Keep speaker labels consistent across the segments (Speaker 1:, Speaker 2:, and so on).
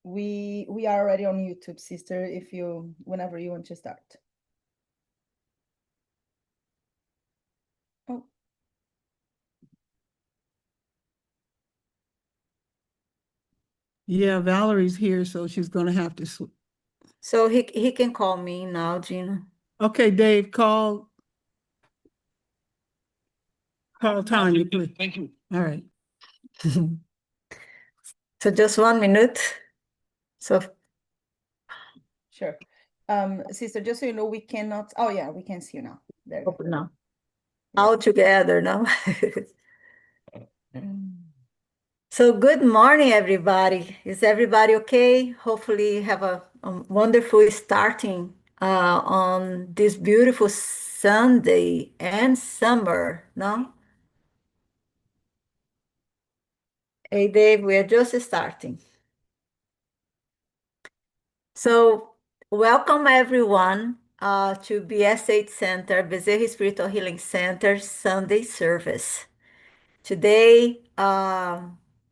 Speaker 1: We are already on YouTube, sister, whenever you want to start. Oh.
Speaker 2: Yeah, Valerie's here, so she's going to have to.
Speaker 3: So he can call me now, Gina.
Speaker 2: Okay, Dave, call Tanya, please.
Speaker 4: Thank you.
Speaker 2: All right.
Speaker 3: So just 1 minute. So
Speaker 1: Sure. Sister, just so you know, we cannot. Oh yeah, we can see you now. There you go.
Speaker 3: open now. All together now. So good morning, everybody. Is everybody okay? Hopefully you have a wonderful starting on this beautiful Sunday and summer, no? Hey, Dave, we are just starting. So welcome everyone to BS8 Center, Bezerra Spiritual Healing Center Sunday service. Today,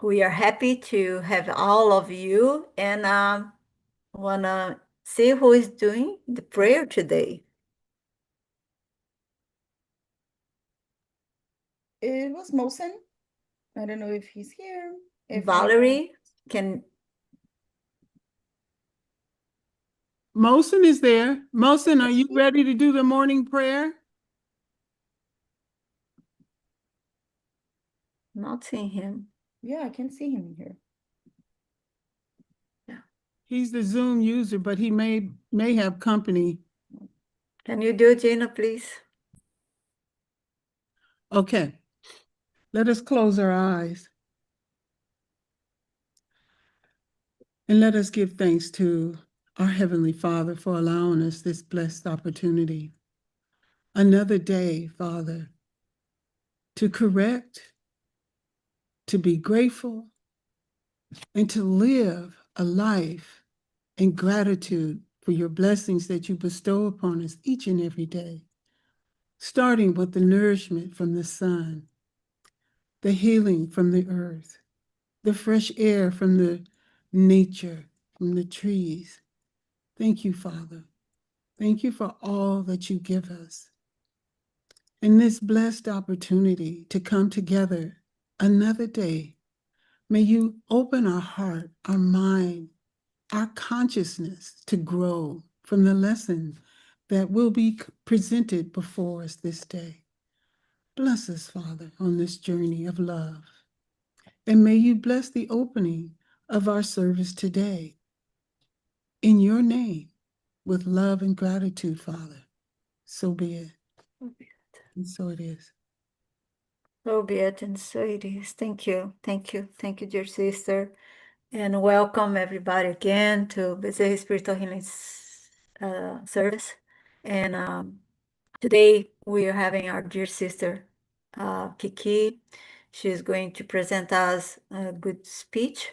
Speaker 3: we are happy to have all of you and want to see who is doing the prayer today.
Speaker 1: It was Mosen. I don't know if he's here. If
Speaker 3: Valerie, can...
Speaker 2: Mosen is there. Mosen, are you ready to do the morning prayer?
Speaker 3: Not seeing him.
Speaker 1: Yeah, I can see him here.
Speaker 3: Yeah.
Speaker 2: He's the Zoom user, but he may have company.
Speaker 3: Can you do it, Gina, please?
Speaker 2: Okay. Let us close our eyes. And let us give thanks to our Heavenly Father for allowing us this blessed opportunity. Another day, Father, to correct, to be grateful, and to live a life in gratitude for your blessings that you bestow upon us each and every day, starting with the nourishment from the sun, the healing from the earth, the fresh air from the nature, from the trees. Thank you, Father. Thank you for all that you give us. And this blessed opportunity to come together another day, may you open our heart, our mind, our consciousness to grow from the lesson that will be presented before us this day. Bless us, Father, on this journey of love. And may you bless the opening of our service today. In your name, with love and gratitude, Father. So be it. And so it is.
Speaker 3: So be it, and so it is. Thank you. Thank you. Thank you, dear sister. And welcome everybody again to Bezerra Spiritual Healing service. And today we are having our dear sister, Kiki. She's going to present us a good speech.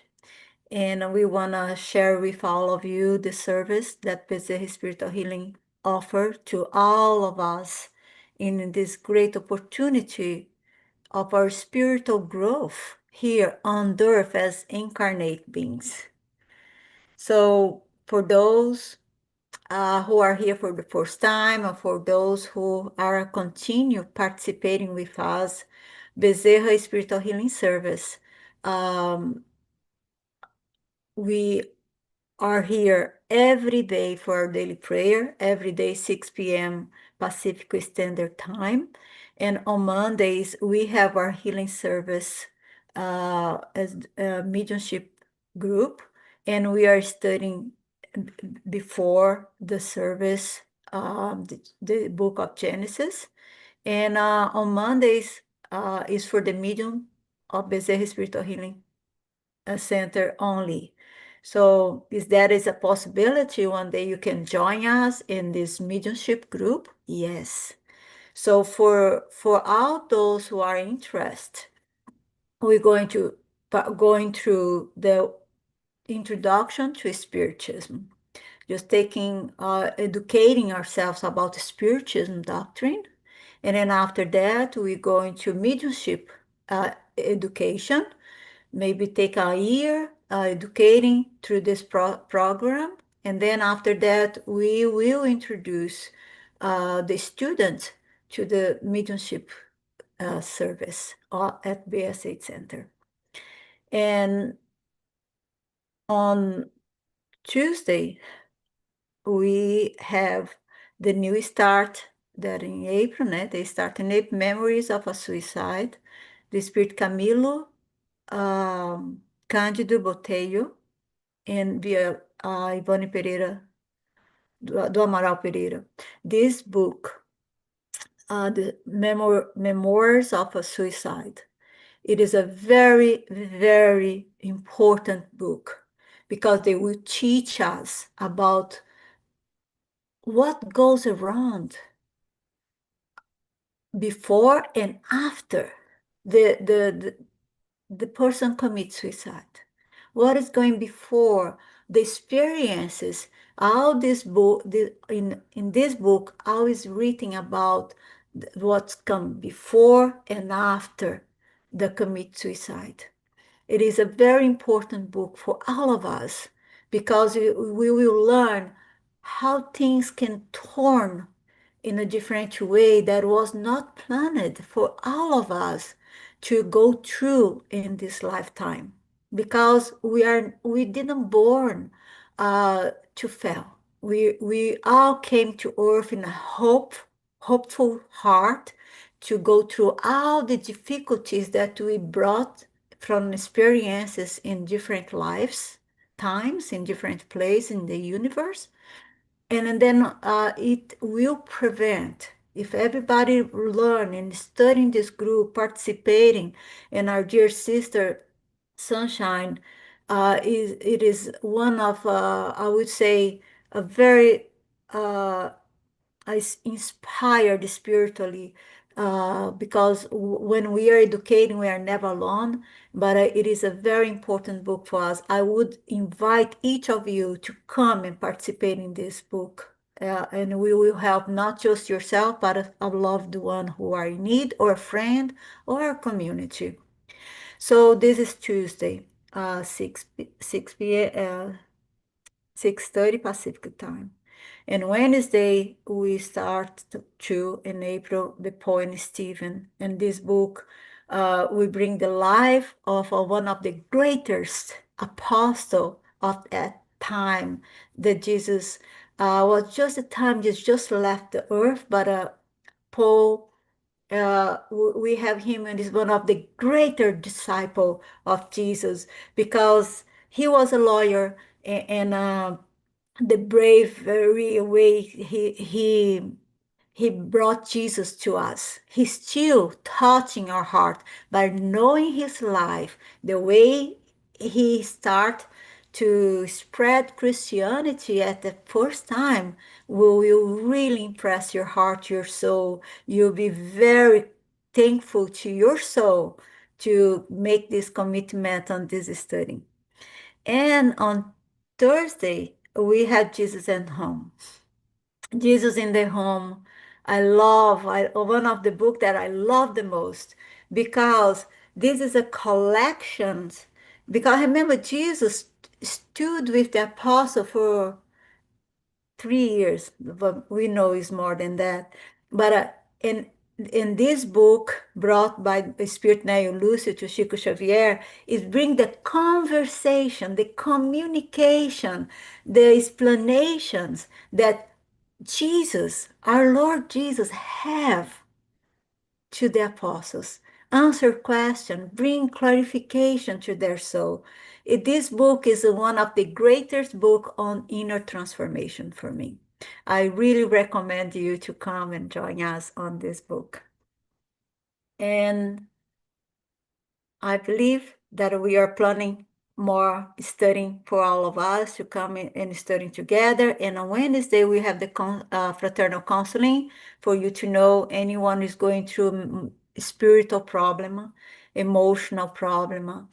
Speaker 3: And we want to share with all of you the service that Bezerra Spiritual Healing offer to all of us in this great opportunity of our spiritual growth here on earth as incarnate beings. So for those who are here for the first time, or for those who are continue participating with us, Bezerra Spiritual Healing Service, we are here every day for our daily prayer, every day 6 p.m. Pacific Standard Time. And on Mondays, we have our healing service as a mediumship group. And we are studying before the service the book of Genesis. And on Mondays is for the medium of Bezerra Spiritual Healing Center only. So if that is a possibility, one day you can join us in this mediumship group. Yes. So for all those who are interested, we're going to going through the introduction to Spiritism, just educating ourselves about the Spiritism doctrine. And then after that, we're going to mediumship education, maybe take a year educating through this program. And then after that, we will introduce the students to the mediumship service at BS8 Center. And on Tuesday, we have the new start that in April, they start in April, Memories of a Suicide, the Spirit Camilo, Cândido Botelho, and via Ivone Pereira, do Amaral Pereira. This book, the Memoirs of a Suicide, it is a very, very important book because they will teach us about what goes around before and after the person commits suicide. What is going before the experiences? All this book, in this book, all is written about what's come before and after the commit suicide. It is a very important book for all of us because we will learn how things can turn in a different way that was not planned for all of us to go through in this lifetime, because we didn't born to fail. We all came to earth in a hopeful heart to go through all the difficulties that we brought from experiences in different lives times, in different places in the universe. And then it will prevent, if everybody learn and study in this group, participating, and our dear sister Sunshine, it is one of, I would say, a very inspired spiritually, because when we are educating, we are never alone. But it is a very important book for us. I would invite each of you to come and participate in this book. And we will help not just yourself, but a loved one who are in need, or a friend, or a community. So this is Tuesday, 6 p.m. 6:30 Pacific time. And Wednesday, we start in April, the poem Stephen. And this book, we bring the life of one of the greatest apostle of that time, that Jesus was just the time just left the earth, but Paul, we have him, and is one of the greater disciple of Jesus, because he was a lawyer, and the brave very way he brought Jesus to us. He's still touching our heart by knowing his life, the way he start to spread Christianity at the first time will really impress your heart, your soul. You'll be very thankful to your soul to make this commitment on this study. And on Thursday, we had Jesus at home. Jesus in the home. One of the book that I love the most, because this is a collection. Because remember, Jesus stood with the apostle for 3 years, but we know it's more than that. But in this book, brought by Spirit Neo Lúcio to Chico Xavier, it brings the conversation, the communication, the explanations that Jesus, our Lord Jesus, have to the apostles, answer questions, bring clarification to their soul. This book is one of the greatest book on inner transformation for me. I really recommend you to come and join us on this book. And I believe that we are planning more studying for all of us to come in and studying together. And on Wednesday, we have the fraternal counseling for you to know anyone is going through spiritual problem, emotional problem,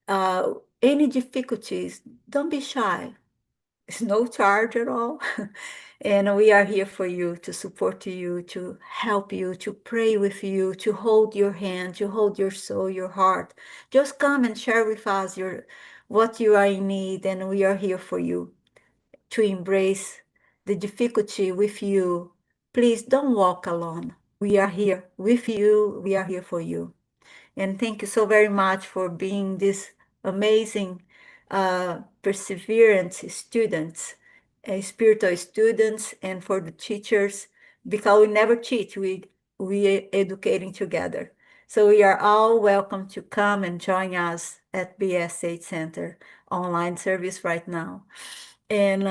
Speaker 3: any difficulties, don't be shy. It's no charge at all. And we are here for you, to support you, to help you, to pray with you, to hold your hand, to hold your soul, your heart. Just come and share with us what you are in need, and we are here for you to embrace the difficulty with you. Please don't walk alone. We are here with you. We are here for you. And thank you so very much for being this amazing, perseverant students, spiritual students, and for the teachers, because we never cheat. We educating together. So we are all welcome to come and join us at BS8 Center online service right now. And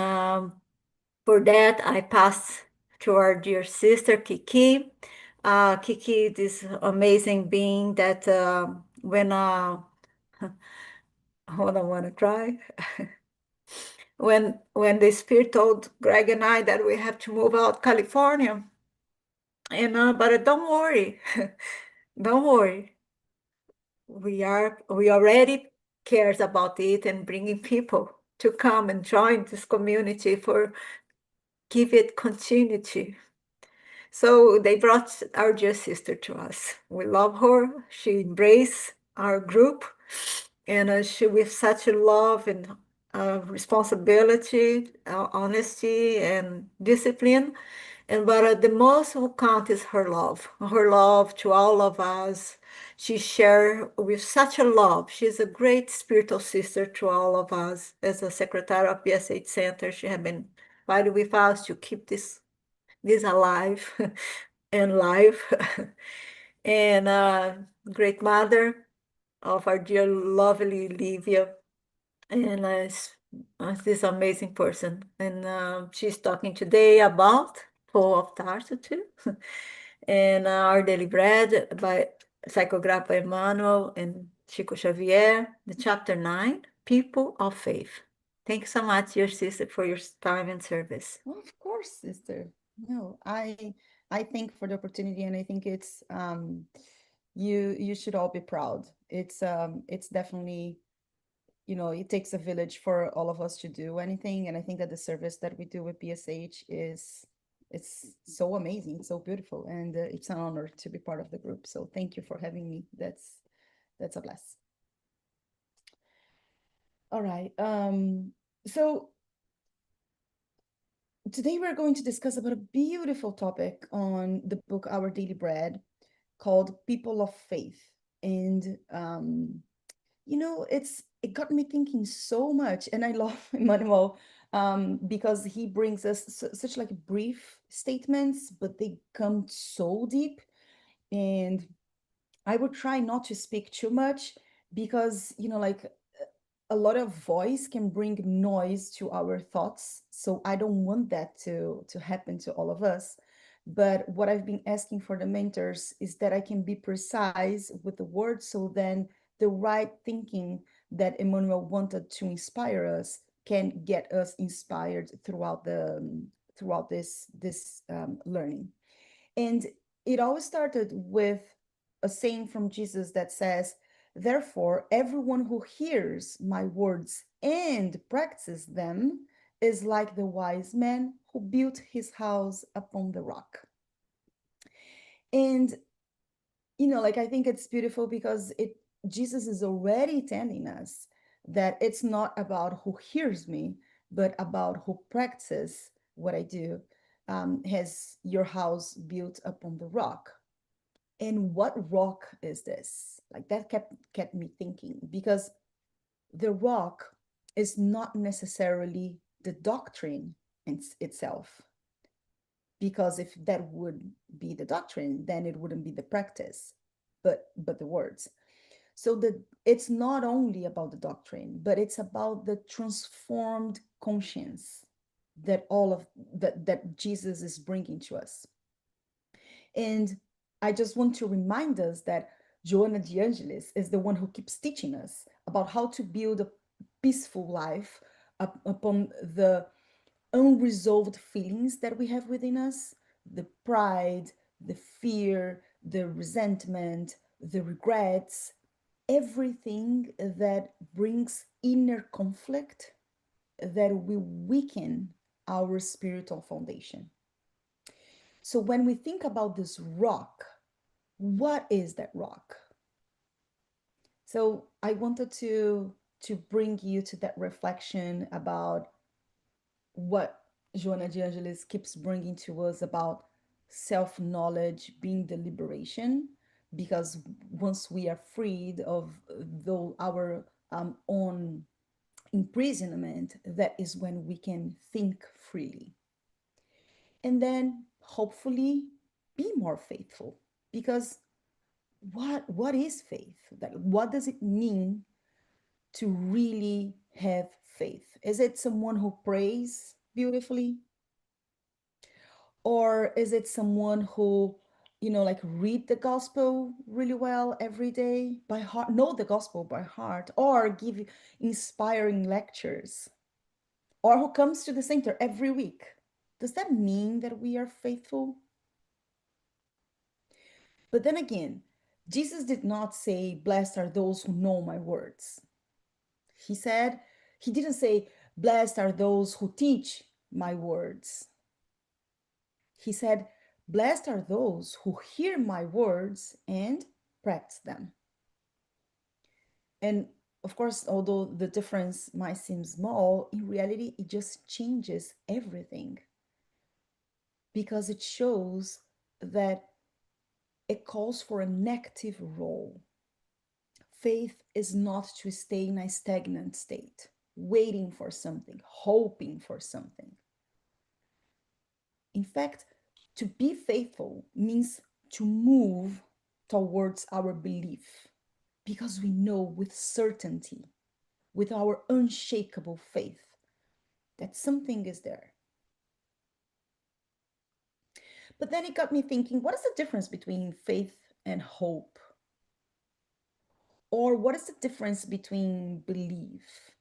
Speaker 3: for that, I pass to our dear sister Kiki. Kiki, this amazing being that when hold on, I want to try. When the spirit told Greg and I that we have to move out California, and but don't worry, don't worry. We already cares about it and bringing people to come and join this community for give it continuity. So they brought our dear sister to us. We love her. She embraced our group, and she with such a love and responsibility, honesty, and discipline. And but the most who count is her love to all of us. She shared with such a love. She's a great spiritual sister to all of us. As a secretary of BS8 Center, she had been fighting with us to keep this alive and live. And great mother of our dear lovely Livia, and this amazing person. And she's talking today about Paul of Tarso too. And our daily bread by psychograph by Emmanuel and Chico Xavier, the chapter 9, People of Faith. Thank you so much, your sister, for your time and service.
Speaker 1: Well, of course, sister. No, I thank for the opportunity, and I think it's you should all be proud. It's definitely, it takes a village for all of us to do anything, and I think that the service that we do with BSH is it's so amazing, so beautiful, and it's an honor to be part of the group. So thank you for having me. That's a bless. All right. So today we're going to discuss about a beautiful topic on the book Our Daily Bread called People of Faith. And it got me thinking so much. And I love Emmanuel because he brings us such like brief statements, but they come so deep. And I would try not to speak too much because, like a lot of voice can bring noise to our thoughts. So I don't want that to happen to all of us. But what I've been asking for the mentors is that I can be precise with the words, so then the right thinking that Emmanuel wanted to inspire us can get us inspired throughout this learning. And it always started with a saying from Jesus that says, therefore, everyone who hears my words and practices them is like the wise man who built his house upon the rock. And, like I think it's beautiful because Jesus is already telling us that it's not about who hears me, but about who practices what I do. Has your house built upon the rock? And what rock is this? Like that kept me thinking, because the rock is not necessarily the doctrine itself, because if that would be the doctrine, then it wouldn't be the practice, but the words. So it's not only about the doctrine, but it's about the transformed conscience that all of that Jesus is bringing to us. And I just want to remind us that Joanna de Angelis is the one who keeps teaching us about how to build a peaceful life upon the unresolved feelings that we have within us, the pride, the fear, the resentment, the regrets. everything that brings inner conflict that will weaken our spiritual foundation. So when we think about this rock, what is that rock? So I wanted to bring you to that reflection about what Joana de Angelis keeps bringing to us about self-knowledge being the liberation, because once we are freed of our own imprisonment, that is when we can think freely. And then hopefully be more faithful. Because what is faith? Like, what does it mean to really have faith? Is it someone who prays beautifully? Or is it someone who, like read the gospel really well every day by heart, know the gospel by heart, or give inspiring lectures, or who comes to the center every week? Does that mean that we are faithful? But then again, Jesus did not say, "Blessed are those who know my words." He said, he didn't say, "Blessed are those who teach my words." He said, "Blessed are those who hear my words and practice them." And of course, although the difference might seem small, in reality, it just changes everything, because it shows that it calls for an active role. Faith is not to stay in a stagnant state, waiting for something, hoping for something. In fact, to be faithful means to move towards our belief, because we know with certainty, with our unshakable faith, that something is there. But then it got me thinking, what is the difference between faith and hope? Or what is the difference between belief?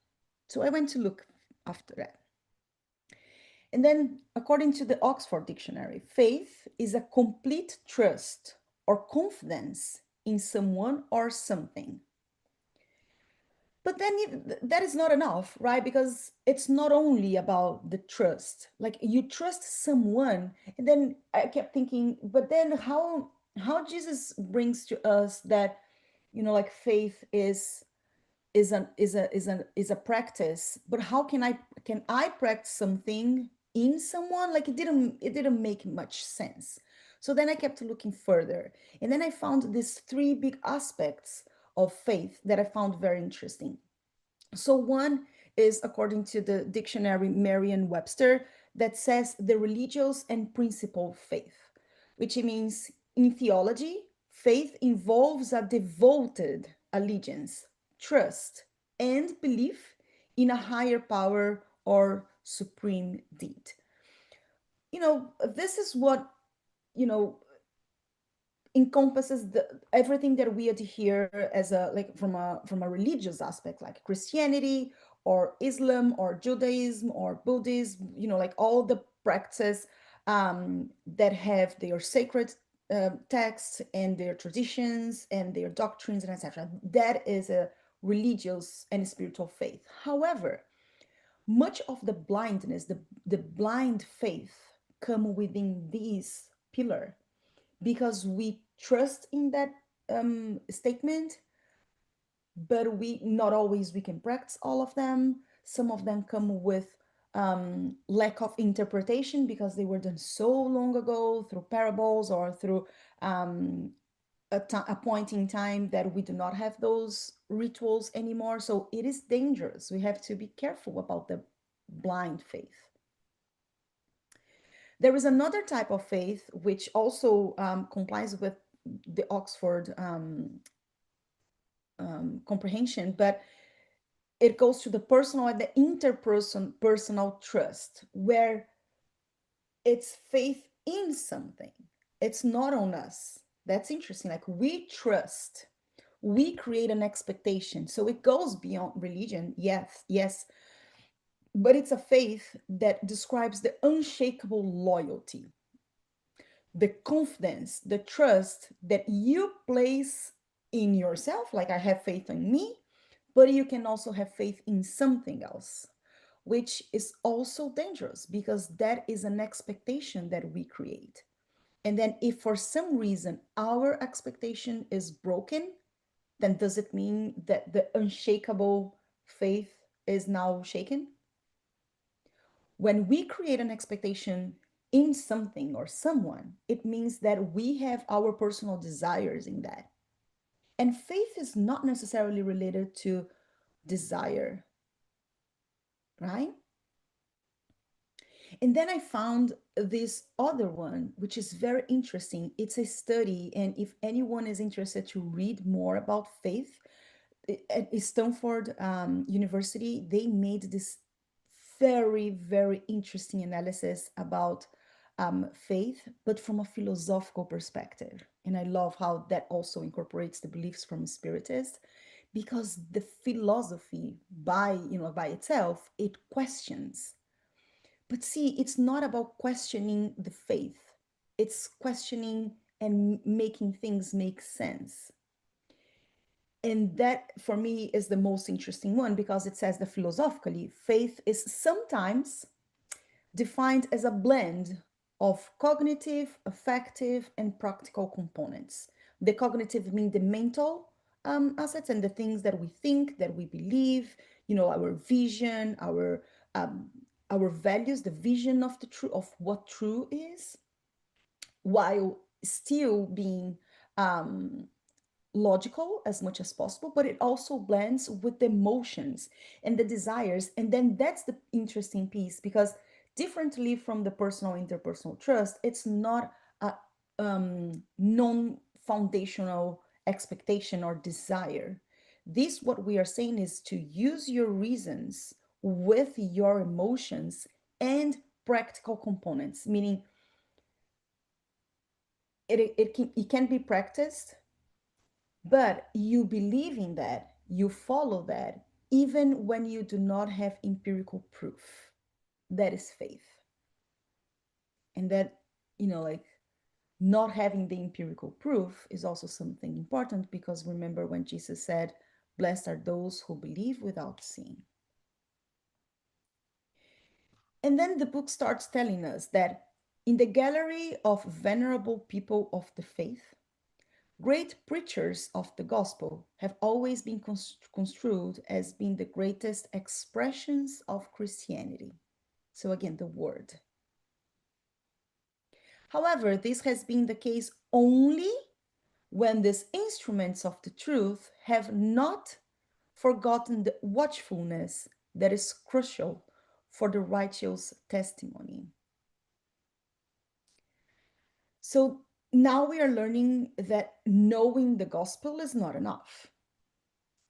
Speaker 1: So I went to look after that. And then, according to the Oxford Dictionary, faith is a complete trust or confidence in someone or something. But then that is not enough, right? Because it's not only about the trust. Like, you trust someone, and then I kept thinking, but then how Jesus brings to us that, like faith is a practice, but how can I practice something in someone? Like, it didn't make much sense. So then I kept looking further, and then I found these three big aspects of faith that I found very interesting. So one is, according to the dictionary Merriam-Webster, that says the religious and principle faith, which means in theology, faith involves a devoted allegiance, trust, and belief in a higher power or supreme deed. This is what, you know, encompasses everything that we adhere as from a religious aspect, like Christianity or Islam or Judaism or Buddhism, like all the practices that have their sacred texts and their traditions and their doctrines and etc. That is a religious and spiritual faith. However, much of the blindness, the blind faith, come within this pillar, because we trust in that statement, but we not always we can practice all of them. Some of them come with lack of interpretation, because they were done so long ago through parables or through a point in time that we do not have those rituals anymore. So it is dangerous. We have to be careful about the blind faith. There is another type of faith which also complies with the Oxford comprehension, but it goes to the personal and the personal trust, where it's faith in something. It's not on us. That's interesting. Like, we trust, we create an expectation. So it goes beyond religion, yes, yes, but it's a faith that describes the unshakable loyalty, the confidence, the trust that you place in yourself, like I have faith in me, but you can also have faith in something else, which is also dangerous because that is an expectation that we create. And then, if for some reason our expectation is broken, then does it mean that the unshakable faith is now shaken? When we create an expectation in something or someone, it means that we have our personal desires in that. And faith is not necessarily related to desire, right? And then I found this other one, which is very interesting. It's a study, and if anyone is interested to read more about faith, at Stanford University, they made this very, very interesting analysis about faith, but from a philosophical perspective. And I love how that also incorporates the beliefs from Spiritists, because the philosophy by itself, it questions. But see, it's not about questioning the faith. It's questioning and making things make sense. And that for me is the most interesting one, because it says that philosophically, faith is sometimes defined as a blend of cognitive, affective, and practical components. The cognitive mean the mental assets and the things that we think, that we believe, our vision, um, our values, the vision of the true of what true is, while still being um, logical as much as possible, but it also blends with the emotions and the desires. And then that's the interesting piece, because differently from the personal interpersonal trust, it's not a non-foundational expectation or desire. This, what we are saying, is to use your reasons with your emotions and practical components, meaning it can be practiced, but you believe in that, you follow that, even when you do not have empirical proof. That is faith. And that, like not having the empirical proof is also something important, because remember when Jesus said, "Blessed are those who believe without seeing." And then the book starts telling us that in the gallery of venerable people of the faith, great preachers of the gospel have always been construed as being the greatest expressions of Christianity. So, again, the word. However, this has been the case only when these instruments of the truth have not forgotten the watchfulness that is crucial for the righteous testimony. So now we are learning that knowing the gospel is not enough.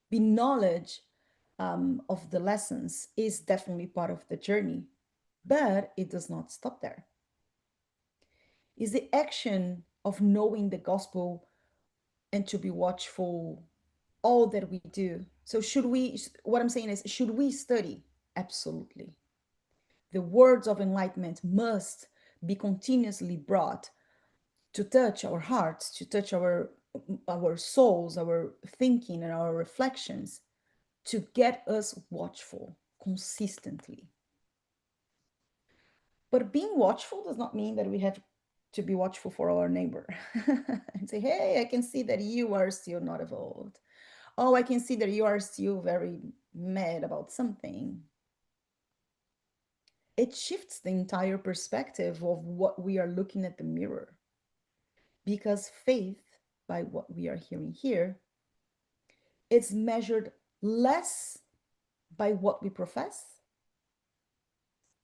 Speaker 1: The knowledge of the lessons is definitely part of the journey, but it does not stop there. Is the action of knowing the gospel and to be watchful all that we do. So, what I'm saying is, should we study? Absolutely. The words of enlightenment must be continuously brought to touch our hearts, to touch our souls, our thinking, and our reflections, to get us watchful consistently. But being watchful does not mean that we have to be watchful for our neighbor and say, "Hey, I can see that you are still not evolved. Oh, I can see that you are still very mad about something." It shifts the entire perspective of what we are looking at the mirror. Because faith, by what we are hearing here, it's measured less by what we profess,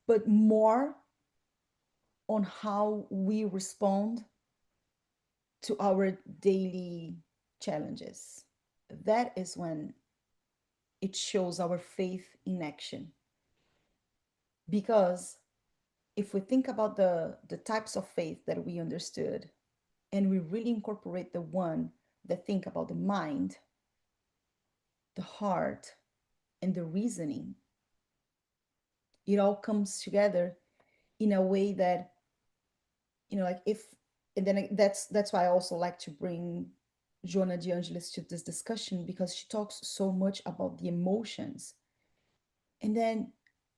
Speaker 1: but more on how we respond to our daily challenges. That is when it shows our faith in action. Because if we think about the types of faith that we understood, and we really incorporate the one that think about the mind, the heart, and the reasoning, it all comes together in a way that, like if and then that's why I also like to bring Joanna de Angelis to this discussion because she talks so much about the emotions. And then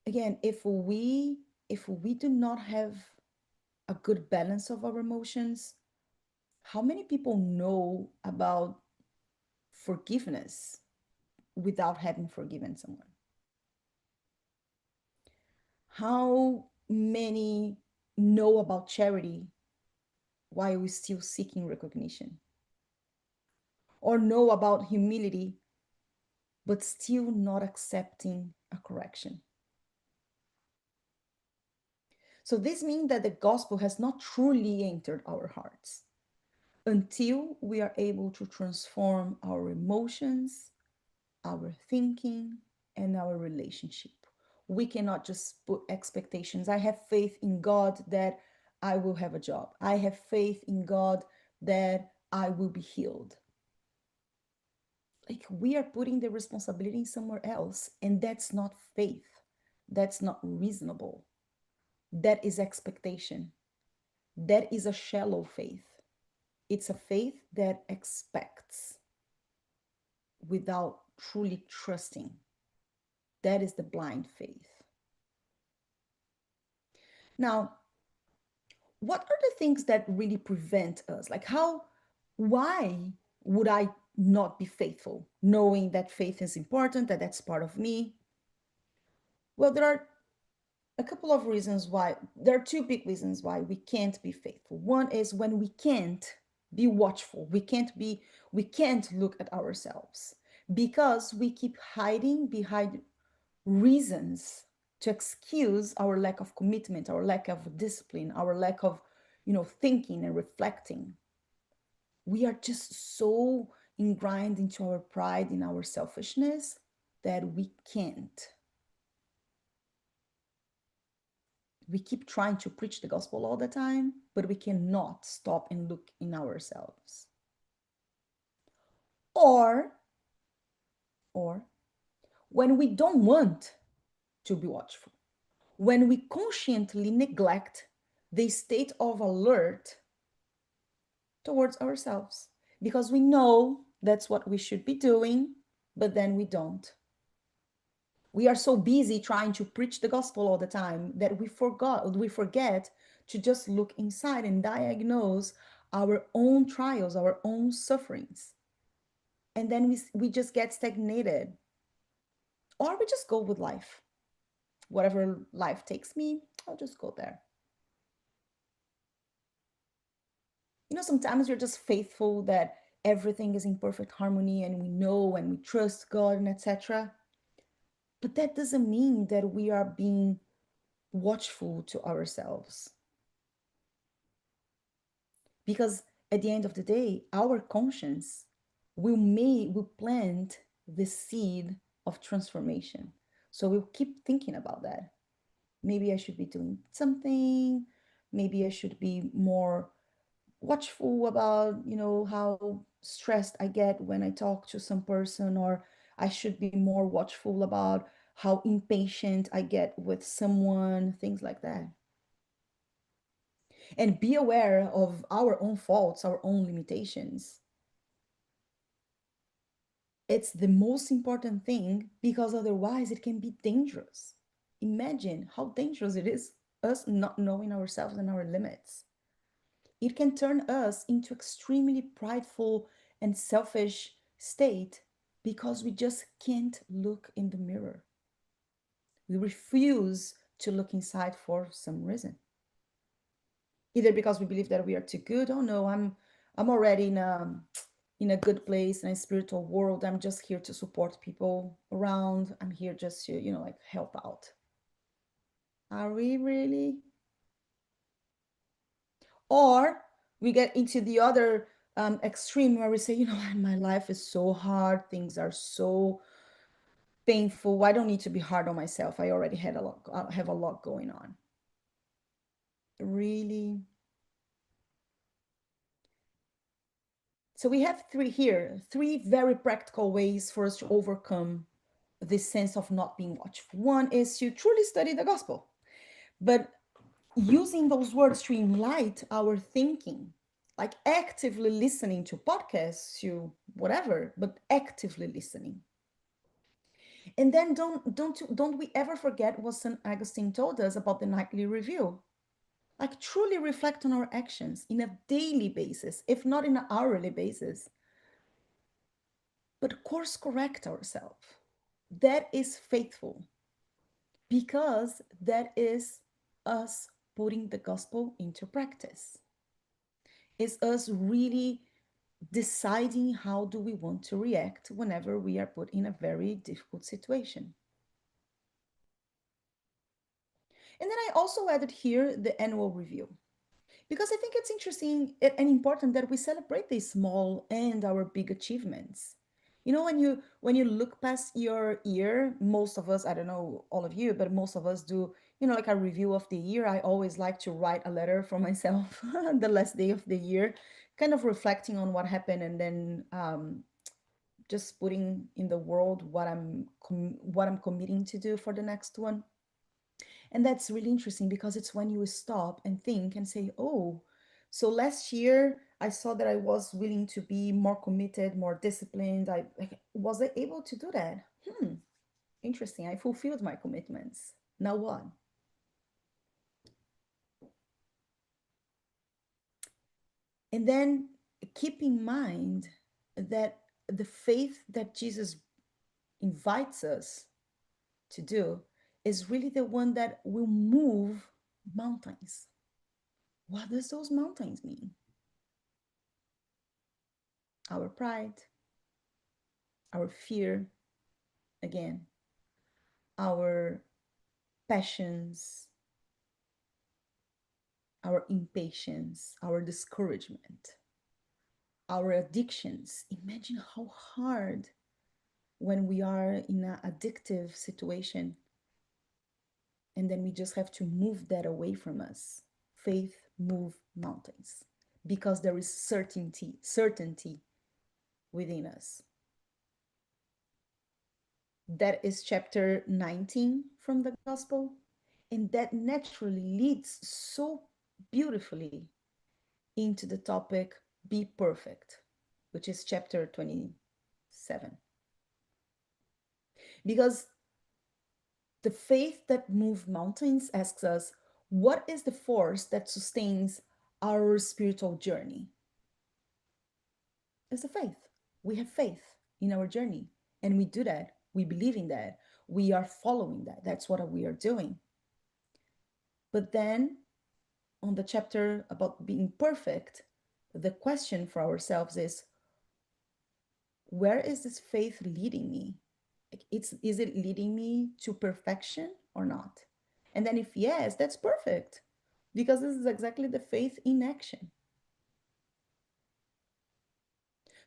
Speaker 1: again, if we do not have a good balance of our emotions, how many people know about forgiveness without having forgiven someone? How many know about charity while we're still seeking recognition? Or know about humility but still not accepting a correction? So this means that the gospel has not truly entered our hearts until we are able to transform our emotions, our thinking, and our relationship. We cannot just put expectations. I have faith in God that I will have a job. I have faith in God that I will be healed. Like we are putting the responsibility somewhere else, and that's not faith. That's not reasonable. That is expectation. That is a shallow faith. It's a faith that expects without truly trusting. That is the blind faith. Now, what are the things that really prevent us? Like, why would I not be faithful, knowing that faith is important, that that's part of me? Well, there are a couple of reasons why. There are two big reasons why we can't be faithful. One is when we can't be watchful. We can't look at ourselves because we keep hiding behind reasons to excuse our lack of commitment, our lack of discipline, our lack of, thinking and reflecting. We are just so ingrained into our pride, in our selfishness, that we can't. We keep trying to preach the gospel all the time, but we cannot stop and look in ourselves. Or, or when we don't want to be watchful, when we consciently neglect the state of alert towards ourselves, because we know that's what we should be doing, but then we don't. We are so busy trying to preach the gospel all the time that we forget to just look inside and diagnose our own trials, our own sufferings. And then we just get stagnated. Or we just go with life. Whatever life takes me, I'll just go there. Sometimes you're just faithful that everything is in perfect harmony and we know and we trust God and etc. But that doesn't mean that we are being watchful to ourselves. Because at the end of the day, our conscience will plant the seed of transformation. So we'll keep thinking about that. Maybe I should be doing something. Maybe I should be more watchful about, how stressed I get when I talk to some person, or I should be more watchful about how impatient I get with someone, things like that. And be aware of our own faults, our own limitations. It's the most important thing because otherwise it can be dangerous. Imagine how dangerous it is, us not knowing ourselves and our limits. It can turn us into extremely prideful and selfish state because we just can't look in the mirror. We refuse to look inside for some reason. Either because we believe that we are too good. Oh no, I'm already in a good place in a spiritual world. I'm just here to support people around. I'm here just to, like help out. Are we really? Or we get into the other extreme where we say, my life is so hard, things are so painful. I don't need to be hard on myself. I already have a lot going on. Really? So we have three very practical ways for us to overcome this sense of not being watchful. One is to truly study the gospel, but using those words to enlighten our thinking like actively listening to podcasts, to whatever, but actively listening. And then don't we ever forget what St. Augustine told us about the nightly review. Like truly reflect on our actions in a daily basis, if not in an hourly basis, but course correct ourselves. That is faithful because that is us putting the gospel into practice. It's us really deciding how do we want to react whenever we are put in a very difficult situation. And then I also added here the annual review because I think it's interesting and important that we celebrate the small and our big achievements. You know, when you look past your year, most of us, I don't know all of you, but most of us do, you know, like a review of the year. I always like to write a letter for myself the last day of the year, kind of reflecting on what happened and then just putting in the world what I'm committing to do for the next one. And that's really interesting because it's when you stop and think and say, oh, so last year I saw that I was willing to be more committed, more disciplined. I like, was I able to do that? Interesting. I fulfilled my commitments. Now what? And then keep in mind that the faith that Jesus invites us to do is really the one that will move mountains. What does those mountains mean? Our pride, our fear, again, our passions, our impatience, our discouragement, our addictions. Imagine how hard when we are in an addictive situation and then we just have to move that away from us. Faith move mountains because there is certainty within us. That is chapter 19 from the gospel. And that naturally leads so beautifully into the topic Be Perfect, which is chapter 27. Because the faith that moves mountains asks us, what is the force that sustains our spiritual journey? It's the faith. We have faith in our journey, and we do that. We believe in that. We are following that. That's what we are doing. But then on the chapter about being perfect, the question for ourselves is, where is this faith leading me? Is it leading me to perfection or not? And then if yes, that's perfect because this is exactly the faith in action.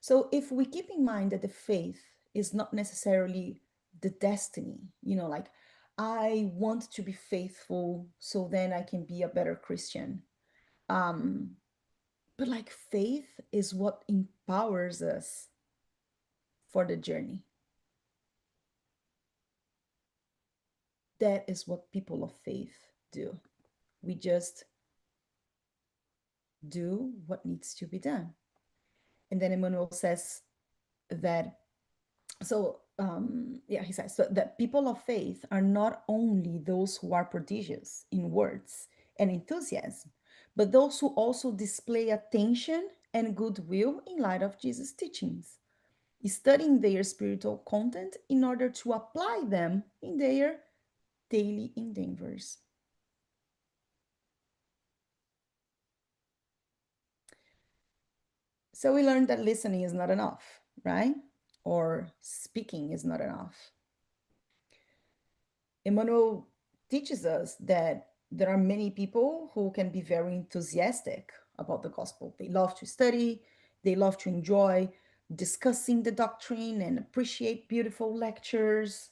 Speaker 1: So if we keep in mind that the faith is not necessarily the destiny, you know, like I want to be faithful so then I can be a better Christian. Um, but like faith is what empowers us for the journey. That is what people of faith do. We just do what needs to be done. And then Emmanuel says that, yeah, he says so that people of faith are not only those who are prodigious in words and enthusiasm, but those who also display attention and goodwill in light of Jesus' teachings, studying their spiritual content in order to apply them in their daily endeavors. So we learned that listening is not enough, right? Or speaking is not enough. Emmanuel teaches us that there are many people who can be very enthusiastic about the gospel. They love to study, they love to enjoy discussing the doctrine and appreciate beautiful lectures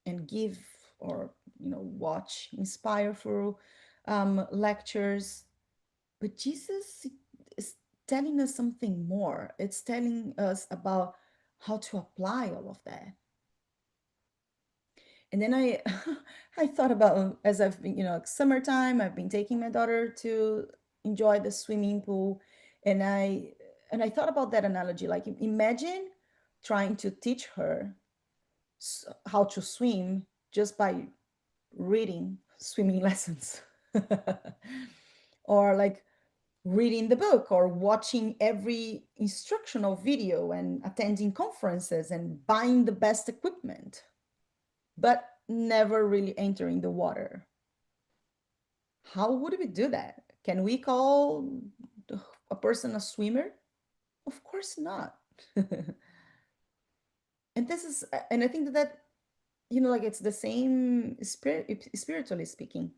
Speaker 1: and give or watch inspireful lectures. But Jesus is telling us something more. It's telling us about how to apply all of that. And then I I thought about as I've been, summertime, I've been taking my daughter to enjoy the swimming pool. And I thought about that analogy. Like, imagine trying to teach her how to swim just by reading swimming lessons. Or like reading the book or watching every instructional video and attending conferences and buying the best equipment, but never really entering the water. How would we do that? Can we call a person a swimmer? Of course not. And this is, and I think that, like it's the same spirit, spiritually speaking.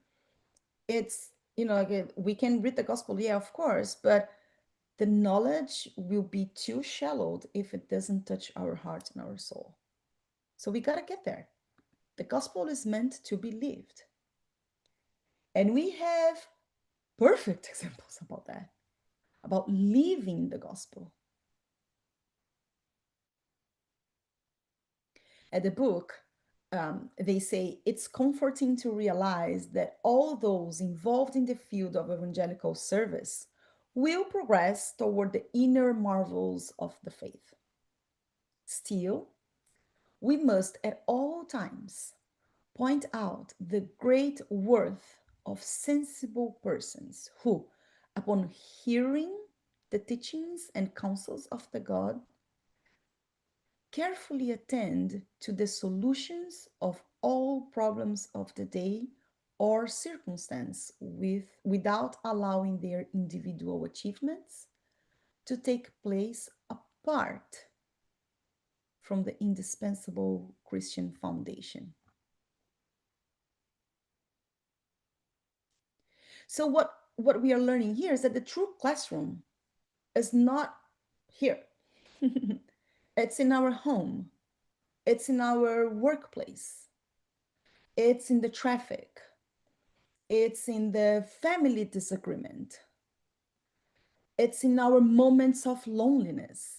Speaker 1: It's, like we can read the gospel, yeah, of course, but the knowledge will be too shallowed if it doesn't touch our heart and our soul. So we got to get there. The gospel is meant to be lived. And we have perfect examples about that, about living the gospel. At the book, they say it's comforting to realize that all those involved in the field of evangelical service will progress toward the inner marvels of the faith. Still, we must at all times point out the great worth of sensible persons who, upon hearing the teachings and counsels of the God, carefully attend to the solutions of all problems of the day or circumstance without allowing their individual achievements to take place apart from the indispensable Christian foundation. So what we are learning here is that the true classroom is not here. It's in our home. It's in our workplace. It's in the traffic. It's in the family disagreement. It's in our moments of loneliness.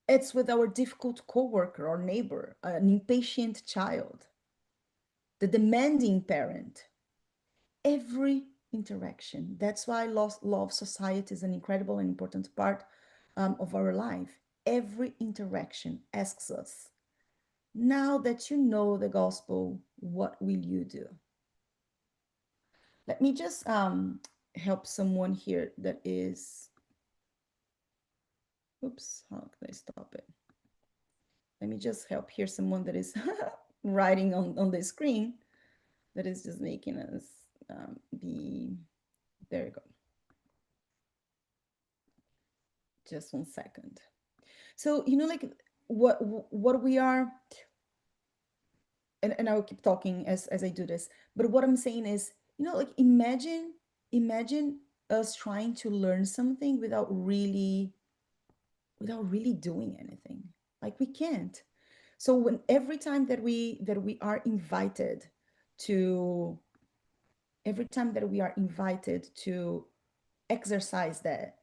Speaker 1: It's with our difficult coworker or neighbor, an impatient child, the demanding parent. Every interaction. That's why law of society is an incredible and important part of our life. Every interaction asks us, now that you know the gospel, what will you do? Let me just help someone here that is, oops, how can I stop it? Let me just help here someone that is writing on the screen that is just making us be, there you go. Just 1 second. So, like what we are, and I will keep talking as I do this, but what I'm saying is, like imagine us trying to learn something without really doing anything. Like we can't. So when every time that we are invited to every time that we are invited to exercise that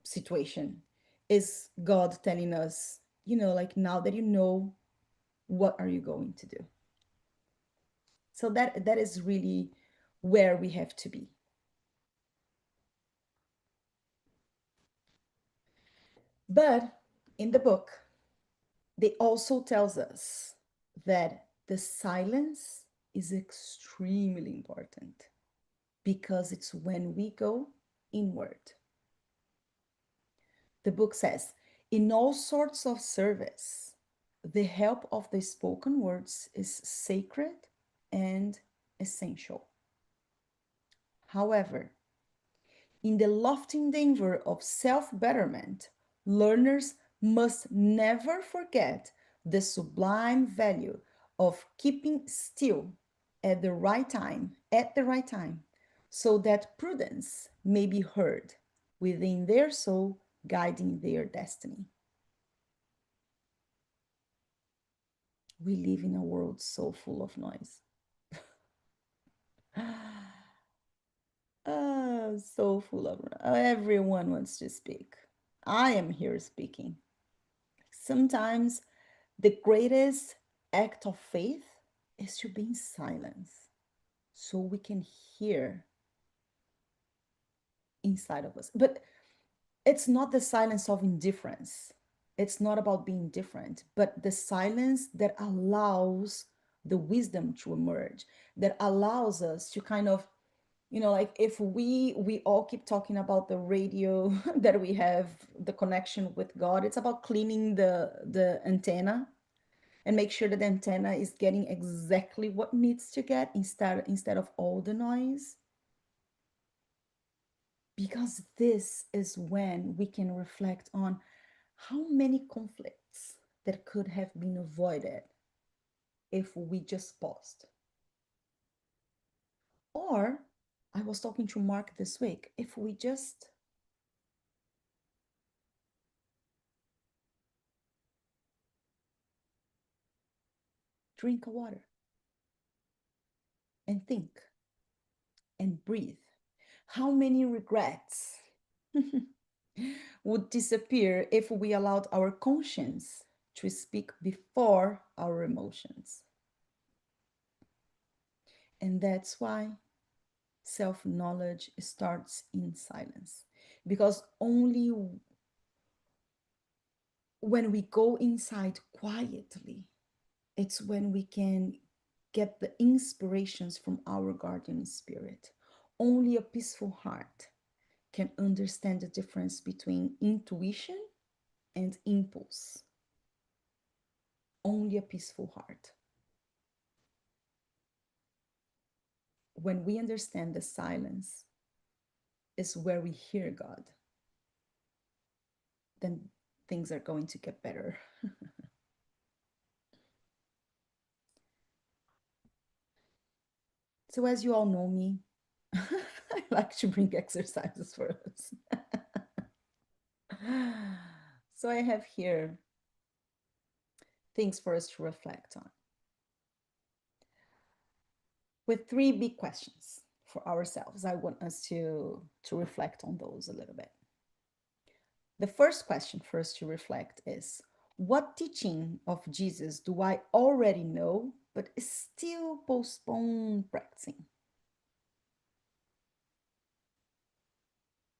Speaker 1: situation, is God telling us, like, now that you know, what are you going to do? So that is really where we have to be. But in the book, they also tells us that the silence is extremely important because it's when we go inward. The book says, in all sorts of service, the help of the spoken words is sacred and essential. However, in the lofty endeavor of self-betterment, learners must never forget the sublime value of keeping still at the right time, so that prudence may be heard within their soul, guiding their destiny. We live in a world so full of noise. So full of, everyone wants to speak. I am here speaking. Sometimes the greatest act of faith is to be in silence so we can hear inside of us. But it's not the silence of indifference. It's not about being different, but the silence that allows the wisdom to emerge, that allows us to kind of, like if we all keep talking about the radio that we have, the connection with God, it's about cleaning the antenna and make sure that the antenna is getting exactly what needs to get instead of all the noise, because this is when we can reflect on how many conflicts that could have been avoided if we just paused. Or I was talking to Mark this week, if we just drink water and think and breathe, how many regrets would disappear if we allowed our conscience to speak before our emotions? And that's why self knowledge starts in silence. Because only when we go inside quietly, it's when we can get the inspirations from our guardian spirit. Only a peaceful heart can understand the difference between intuition and impulse. Only a peaceful heart. When we understand the silence is where we hear God, then things are going to get better. So, as you all know me, I like to bring exercises for us. So, I have here things for us to reflect on with three big questions for ourselves. I want us to reflect on those a little bit. The first question for us to reflect is, what teaching of Jesus do I already know but still postpone practicing?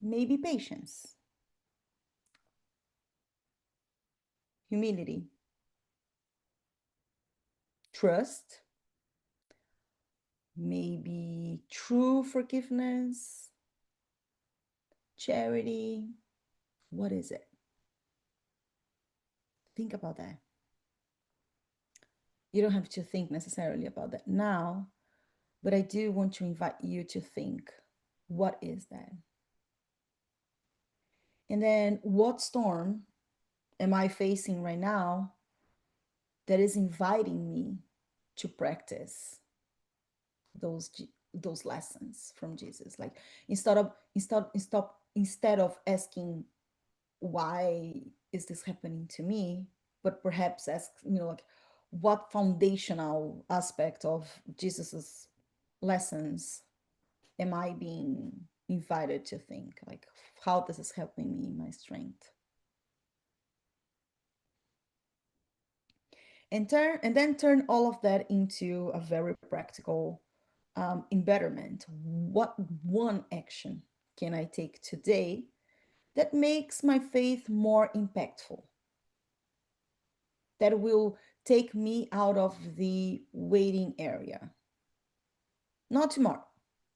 Speaker 1: Maybe patience, humility, trust, maybe true forgiveness, charity. What is it? Think about that. You don't have to think necessarily about that now, but I do want to invite you to think, what is that? And then what storm am I facing right now that is inviting me to practice those those lessons from Jesus? Like instead of asking why is this happening to me, but perhaps ask, like, what foundational aspect of Jesus's lessons am I being invited to think, like, how this is helping me in my strength? And then turn all of that into a very practical embetterment. What one action can I take today that makes my faith more impactful, that will take me out of the waiting area? Not tomorrow,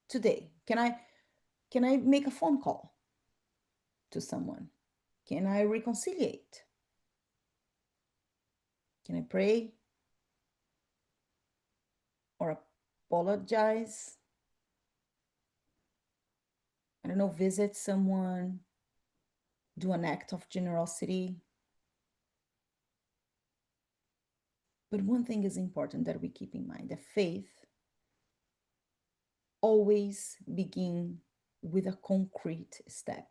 Speaker 1: today. Can I make a phone call to someone? Can I reconciliate? Can I pray or apologize? I don't know, visit someone, do an act of generosity. But one thing is important that we keep in mind, that faith always begin with a concrete step.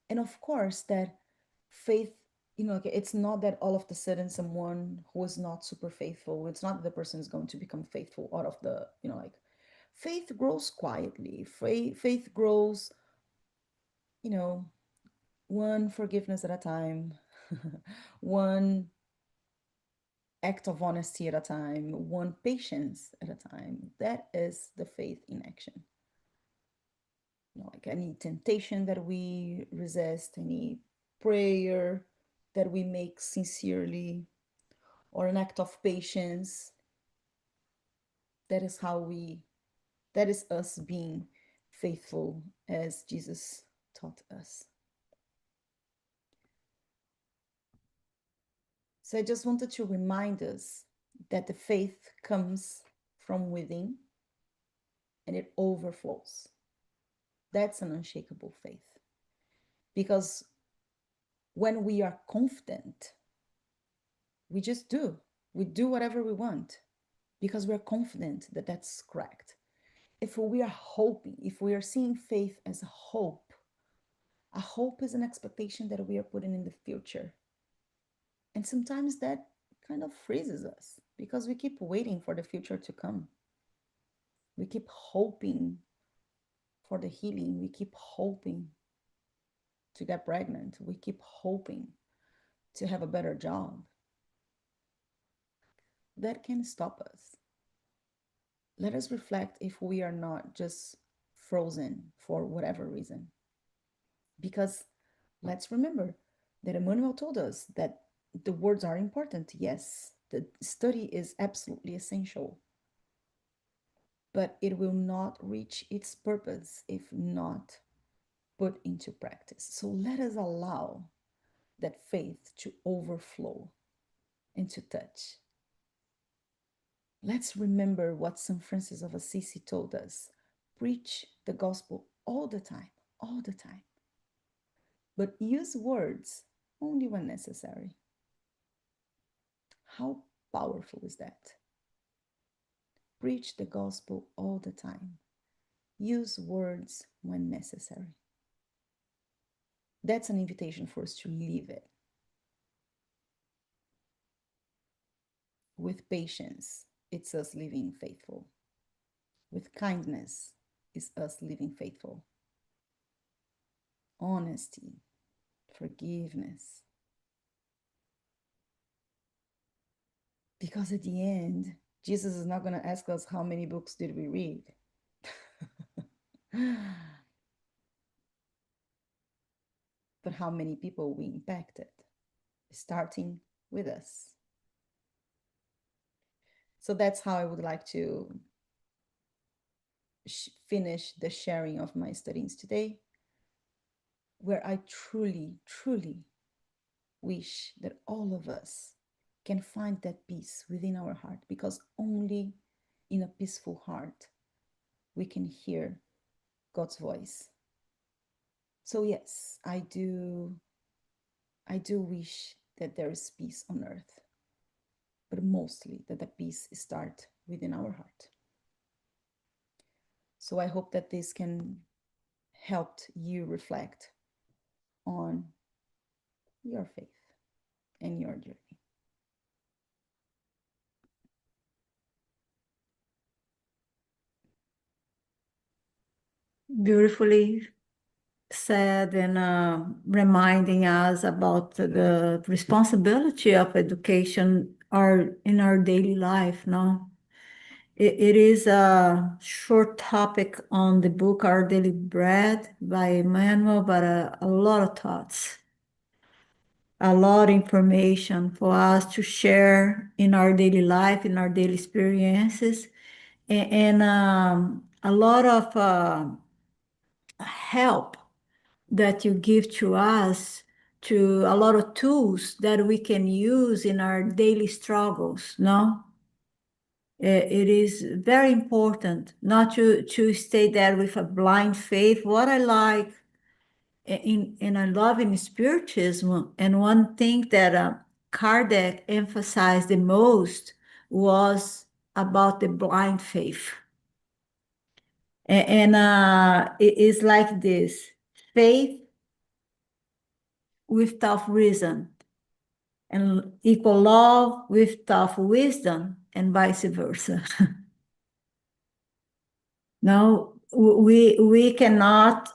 Speaker 1: And of course, that faith, okay, it's not that all of the sudden someone who is not super faithful, it's not that the person is going to become faithful out of the, like, faith grows quietly. Faith grows, you know, one forgiveness at a time, one act of honesty at a time, one patience at a time. That is the faith in action. like any temptation that we resist, any prayer that we make sincerely, or an act of patience. That is how we, that is us being faithful as Jesus taught us. So I just wanted to remind us that the faith comes from within and it overflows. That's an unshakable faith. Because when we are confident, we just do. We do whatever we want because we're confident that that's correct. If we are hoping, if we are seeing faith as a hope is an expectation that we are putting in the future. And sometimes that kind of freezes us because we keep waiting for the future to come. We keep hoping for the healing. We keep hoping to get pregnant. We keep hoping to have a better job. That can stop us. Let us reflect if we are not just frozen for whatever reason. Because let's remember that Emmanuel told us that the words are important. Yes, the study is absolutely essential, but it will not reach its purpose if not put into practice. So let us allow that faith to overflow and to touch. Let's remember what St. Francis of Assisi told us: preach the gospel all the time, all the time, but use words only when necessary. How powerful is that? Preach the gospel all the time. Use words when necessary. That's an invitation for us to live it. With patience, it's us living faithful. With kindness, it's us living faithful. Honesty, forgiveness. Because at the end, Jesus is not going to ask us how many books did we read. But how many people we impacted, starting with us. So that's how I would like to finish the sharing of my studies today, where I truly, truly wish that all of us can find that peace within our heart, because only in a peaceful heart we can hear God's voice. So yes, I do wish that there is peace on earth, but mostly that the peace starts within our heart. So I hope that this can help you reflect on your faith and your journey.
Speaker 3: Beautifully said, and reminding us about the responsibility of education in our daily life. No, it is a short topic on the book Our Daily Bread by Emmanuel, but a lot of thoughts, a lot of information for us to share in our daily life, in our daily experiences, and a lot of help that you give to us, to a lot of tools that we can use in our daily struggles. No, it is very important not to stay there with a blind faith. What I like in I love in spiritism, and one thing that Kardec emphasized the most was about the blind faith. And it is like this: faith without reason, and equal love without wisdom, and vice versa. No, we cannot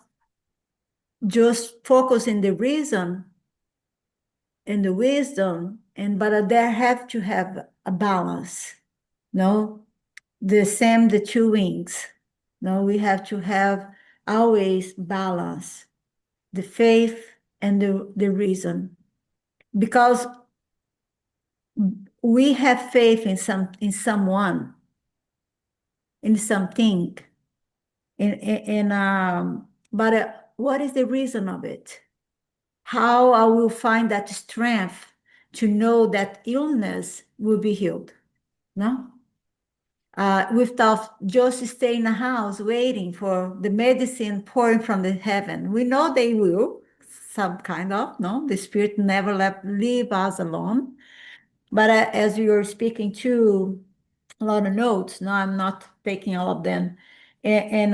Speaker 3: just focus in the reason and the wisdom, and but there have to have a balance. No, the same, the two wings. No, we have to have always balance the faith and the reason, because we have faith in someone, in something, but what is the reason of it? How I will find that strength to know that illness will be healed, no? Without just stay in the house waiting for the medicine pouring from the heaven. We know they will, some kind of, no? The Spirit never leave us alone. But as you're speaking to a lot of notes, no, I'm not taking all of them. And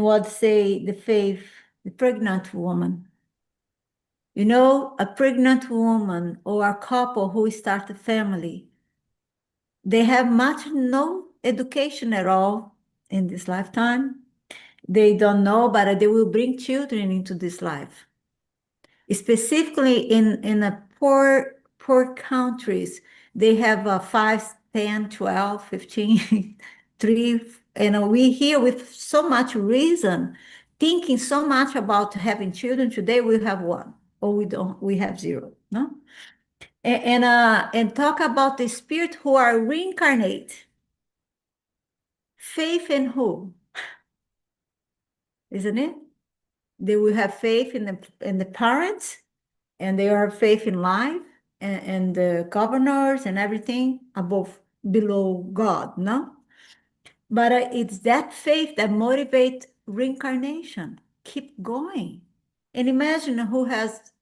Speaker 3: what say the faith, the pregnant woman. You know, a pregnant woman or a couple who start a family, they have much no education at all in this lifetime. They don't know, but they will bring children into this life. Specifically in a poor countries, they have 5, 10, 12, 15, 3, and we here with so much reason, thinking so much about having children. Today we have one, or we don't, we have zero, no? And talk about the spirit who are reincarnate. Faith in who? Isn't it? They will have faith in the parents, and they have faith in life and the governors and everything above, below God, no? But it's that faith that motivates reincarnation. Keep going. And imagine who has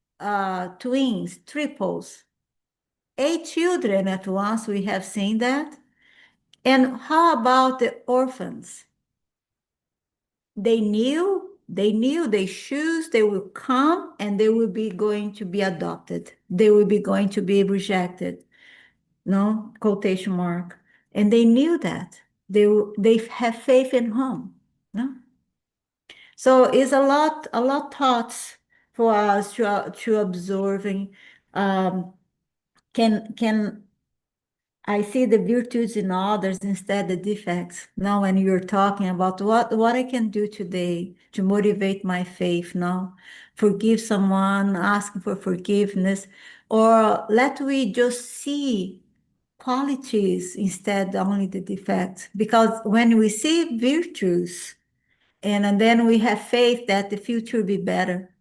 Speaker 3: twins, triples, 8 children at once. We have seen that. And how about the orphans? They choose, they will come and they will be going to be adopted. They will be going to be rejected, no, quotation mark. And they knew that. They have faith in whom, no? So it's a lot thoughts for us to observing. Can I see the virtues in others instead the defects. Now, when you're talking about what I can do today to motivate my faith, now, forgive someone, asking for forgiveness, or let we just see qualities instead only the defects. Because when we see virtues, and then we have faith that the future will be better,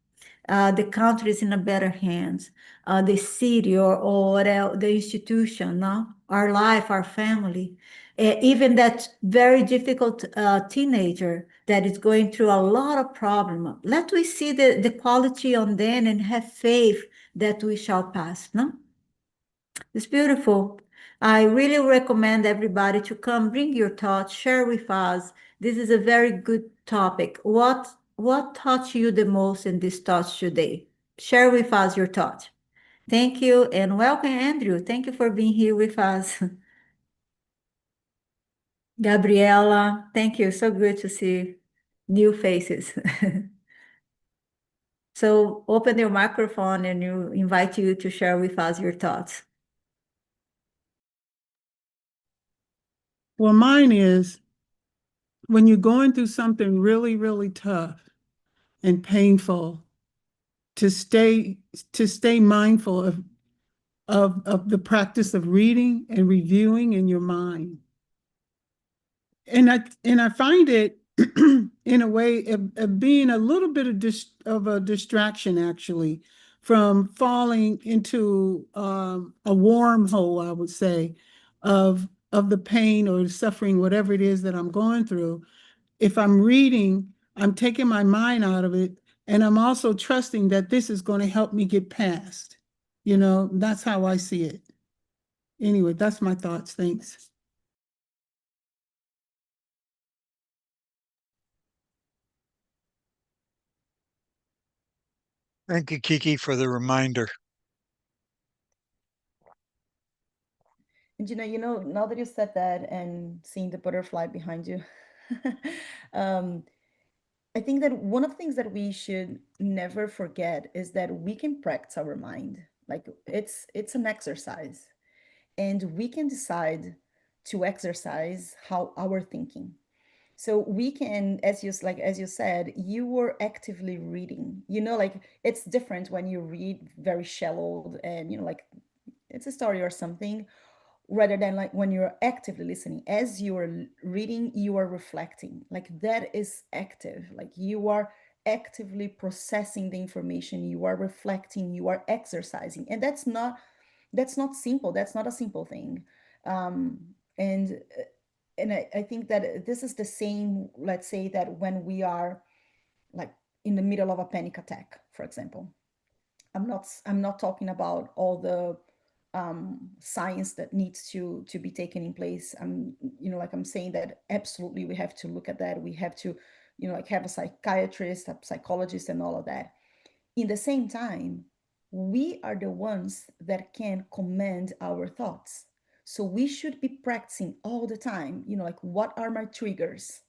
Speaker 3: the country is in a better hands, the city or whatever, the institution, no? Our life, our family, even that very difficult teenager that is going through a lot of problem. Let we see the quality on them and have faith that we shall pass, no? It's beautiful. I really recommend everybody to come, bring your thoughts, share with us. This is a very good topic. What touched you the most in this thoughts today? Share with us your thoughts. Thank you and welcome, Andrew. Thank you for being here with us. Gabriela, thank you. So good to see new faces. So open your microphone and you invite you to share with us your thoughts.
Speaker 2: Well, mine is when you're going through something really, really tough and painful, to stay mindful of the practice of reading and reviewing in your mind. And I find it in a way of being a little bit of a distraction, actually, from falling into a wormhole, I would say, of the pain or suffering, whatever it is that I'm going through. If I'm reading, I'm taking my mind out of it, and I'm also trusting that this is going to help me get past. That's how I see it. Anyway, that's my thoughts. Thanks.
Speaker 4: Thank you, Kiki, for the reminder.
Speaker 1: And now that you said that and seeing the butterfly behind you, um, I think that one of the things that we should never forget is that we can practice our mind. Like it's an exercise, and we can decide to exercise how our thinking. So we can, as you said, you were actively reading. Like it's different when you read very shallow and like it's a story or something, rather than like when you're actively listening. As you are reading, you are reflecting. Like that is active. Like you are actively processing the information, you are reflecting, you are exercising. And that's not simple. That's not a simple thing. And I think that this is the same. Let's say that when we are like in the middle of a panic attack, for example, I'm not talking about all the science that needs to be taken in place. Like I'm saying that absolutely we have to look at that. We have to, like have a psychiatrist, a psychologist, and all of that. In the same time, we are the ones that can command our thoughts. So we should be practicing all the time, like what are my triggers?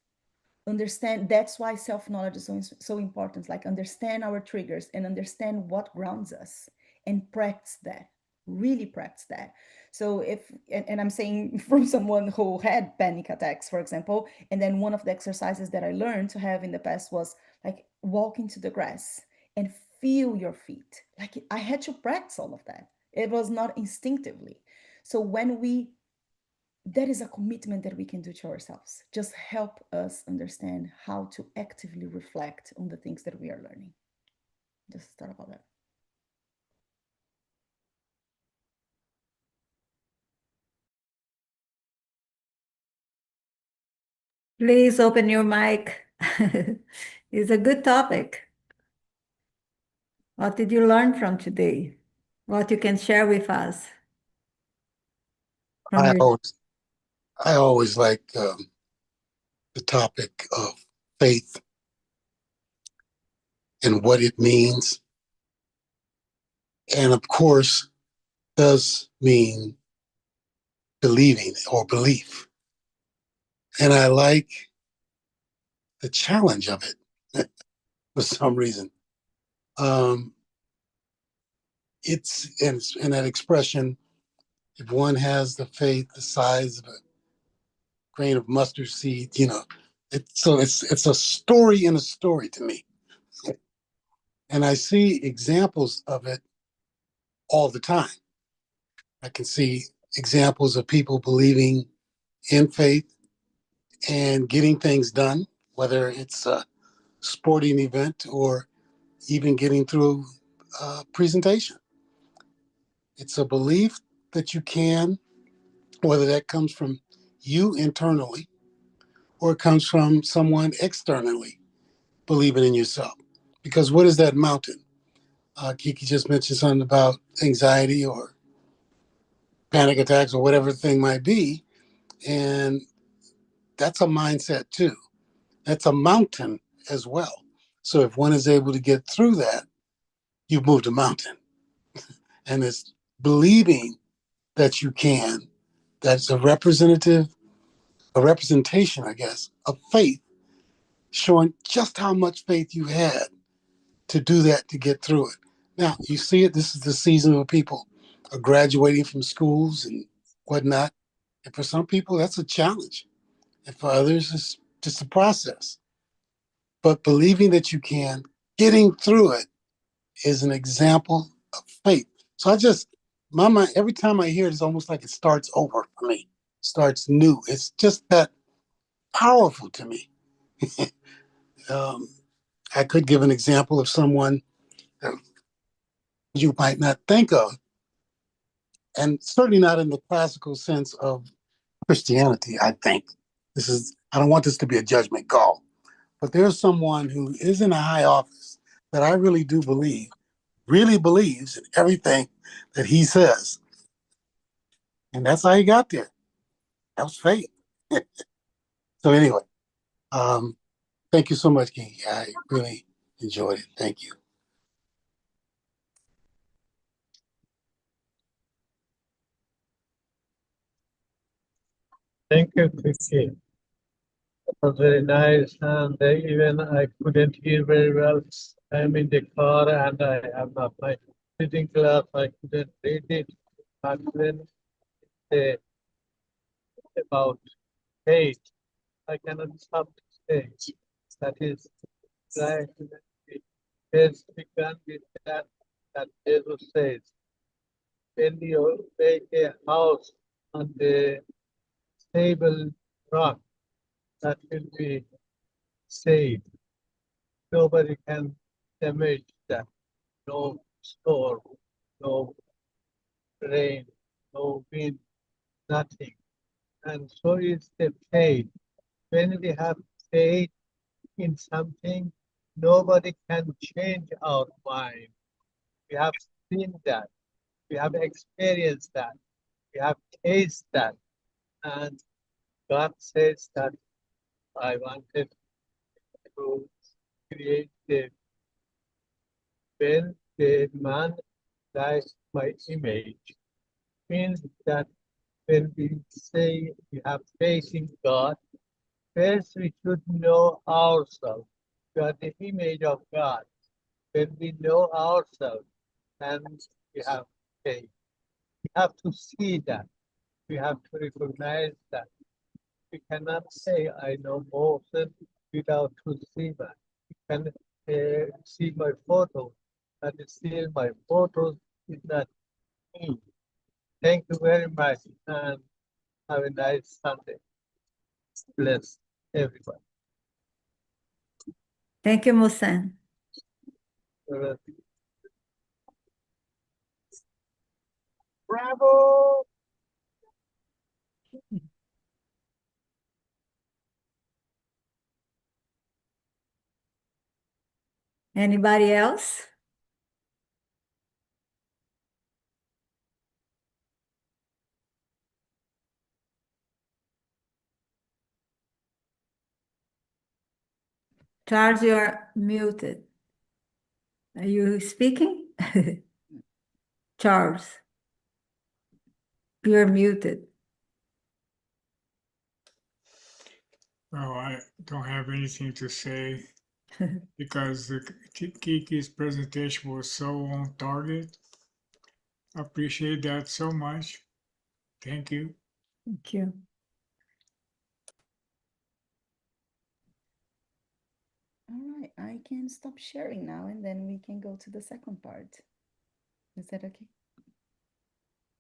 Speaker 1: Understand. That's why self-knowledge is so important. Like understand our triggers and understand what grounds us, and practice that. Really practice that. So if and I'm saying from someone who had panic attacks, for example, and then one of the exercises that I learned to have in the past was like walk into the grass and feel your feet. Like I had to practice all of that. It was not instinctively. So when we that is a commitment that we can do to ourselves. Just help us understand how to actively reflect on the things that we are learning. Just thought about that.
Speaker 3: Please open your mic. It's a good topic. What did you learn from today? What you can share with us from
Speaker 5: I
Speaker 3: your
Speaker 5: always, I always like the topic of faith and what it means, and of course, does mean believing or belief. And I like the challenge of it for some reason. Um, it's in that expression. If one has the faith the size of a grain of mustard seed, it's a story in a story to me, and I see examples of it all the time. I can see examples of people believing in faith and getting things done, whether it's a sporting event or even getting through a presentation. It's a belief that you can, whether that comes from you internally or it comes from someone externally believing in yourself. Because what is that mountain? Kiki just mentioned something about anxiety or panic attacks or whatever the thing might be. And that's a mindset too. That's a mountain as well. So if one is able to get through that, you've moved a mountain. And it's believing that you can. That's a representation, I guess, of faith, showing just how much faith you had to do that, to get through it. Now, you see it, this is the season where people are graduating from schools and whatnot. And for some people, that's a challenge. And for others, it's just a process. But believing that you can, getting through it, is an example of faith. So my mind, every time I hear it, it's almost like it starts over for me, starts new. It's just that powerful to me. um, I could give an example of someone that you might not think of, and certainly not in the classical sense of Christianity, I think. I don't want this to be a judgment call, but there's someone who is in a high office that I really do believe really believes in everything that he says. And that's how he got there. That was faith. So anyway, um, thank you so much, Kiki. I really enjoyed it. Thank you.
Speaker 6: Thank you, Kiki. It was very nice, and even I couldn't hear very well. I'm in the car and I have not my reading class. I couldn't read it. And then they about faith. I cannot stop to say. That is right. Has begun with that Jesus says, when you make a house on the stable rock, that will be safe. Nobody can damage that. No storm, no rain, no wind, nothing. And so is the faith. When we have faith in something, nobody can change our mind. We have seen that. We have experienced that. We have tasted that. And God says that I wanted to create the when the man dies my image. Means that when we say we have faith in God, first we should know ourselves. We are the image of God. When we know ourselves, and we have faith. We have to see that. We have to recognize that. We cannot say I know Moses without to see that. You can see my photo, and still my photo is not me. Thank you very much, and have a nice Sunday. Bless everyone.
Speaker 3: Thank you, Musan.
Speaker 6: Bravo!
Speaker 3: Anybody else? Charles, you're muted. Are you speaking? Charles, you're muted.
Speaker 7: Well, I don't have anything to say because Kiki's presentation was so on target. I appreciate that so much. Thank you.
Speaker 3: Thank you.
Speaker 1: All right, I can stop sharing now and then we can go to the second part. Is that okay?